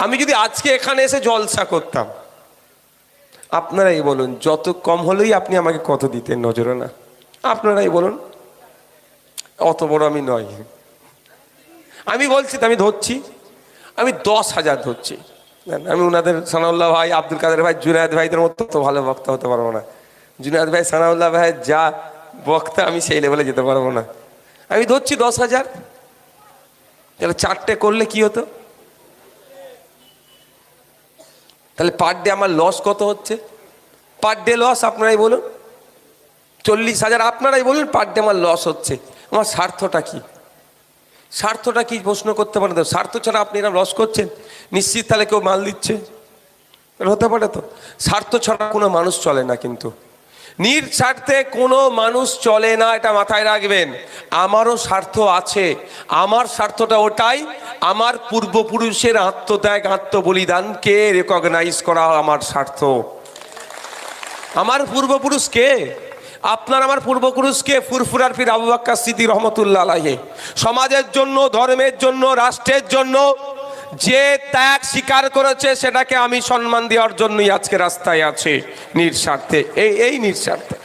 আমি যদি আজকে এখানে এসে জলসা করতাম, আপনারাই বলুন যত কম হলেই আপনি আমাকে কত দিতেন নজরে না? আপনারাই বলুন। অত বড় আমি নয়, আমি বলছি তো, আমি ধরছি, আমি 10,000 ধরছি। আমি ওনাদের সানাউল্লাহ ভাই, আব্দুল কাদের ভাই, জুনায়েদ ভাইদের মতো তো ভালো বক্তা হতে পারবো না। জুনায়েদ ভাই, সানাউল্লাহ ভাই যা বক্তা, আমি সেই লেভেলে যেতে পারবো না। আমি ধরছি 10,000। তাহলে 4টে করলে কি হতো? তাহলে পার ডে আমার লস কত হচ্ছে? পার ডে লস আপনারাই বলুন। 40,000 আপনারাই বলুন পার ডে আমার লস হচ্ছে। আমার স্বার্থটা কি? স্বার্থটা কি প্রশ্ন করতে পারেন তো? স্বার্থ ছাড়া আপনি এরকম লস করছেন, নিশ্চিত তাহলে কেউ মাল দিচ্ছে, হতে পারে তো? স্বার্থ ছাড়া কোনো মানুষ চলে না, কিন্তু নিঃস্বার্থে কোনো মানুষ চলে না, এটা মাথায় রাখবেন। আমারও স্বার্থ আছে। আমার স্বার্থটা ওটাই, আমার পূর্বপুরুষের আত্মত্যাগ, আত্মবলিদানকে রেকগনাইজ করা আমার স্বার্থ। আমার পূর্বপুরুষকে, আপনার আমার পূর্বপুরুষকে, ফুরফুরার পীর আবু বকর সিদ্দিক রহমতুল্লাহ আলাইহি সমাজের জন্য, ধর্মের জন্য, রাষ্ট্রের জন্য যে ত্যাগ স্বীকার করেছে, সেটাকে আমি সম্মান দেওয়ার জন্যই আজকে রাস্তায় আছে, নিঃস্বার্থে। এই নিঃস্বার্থে।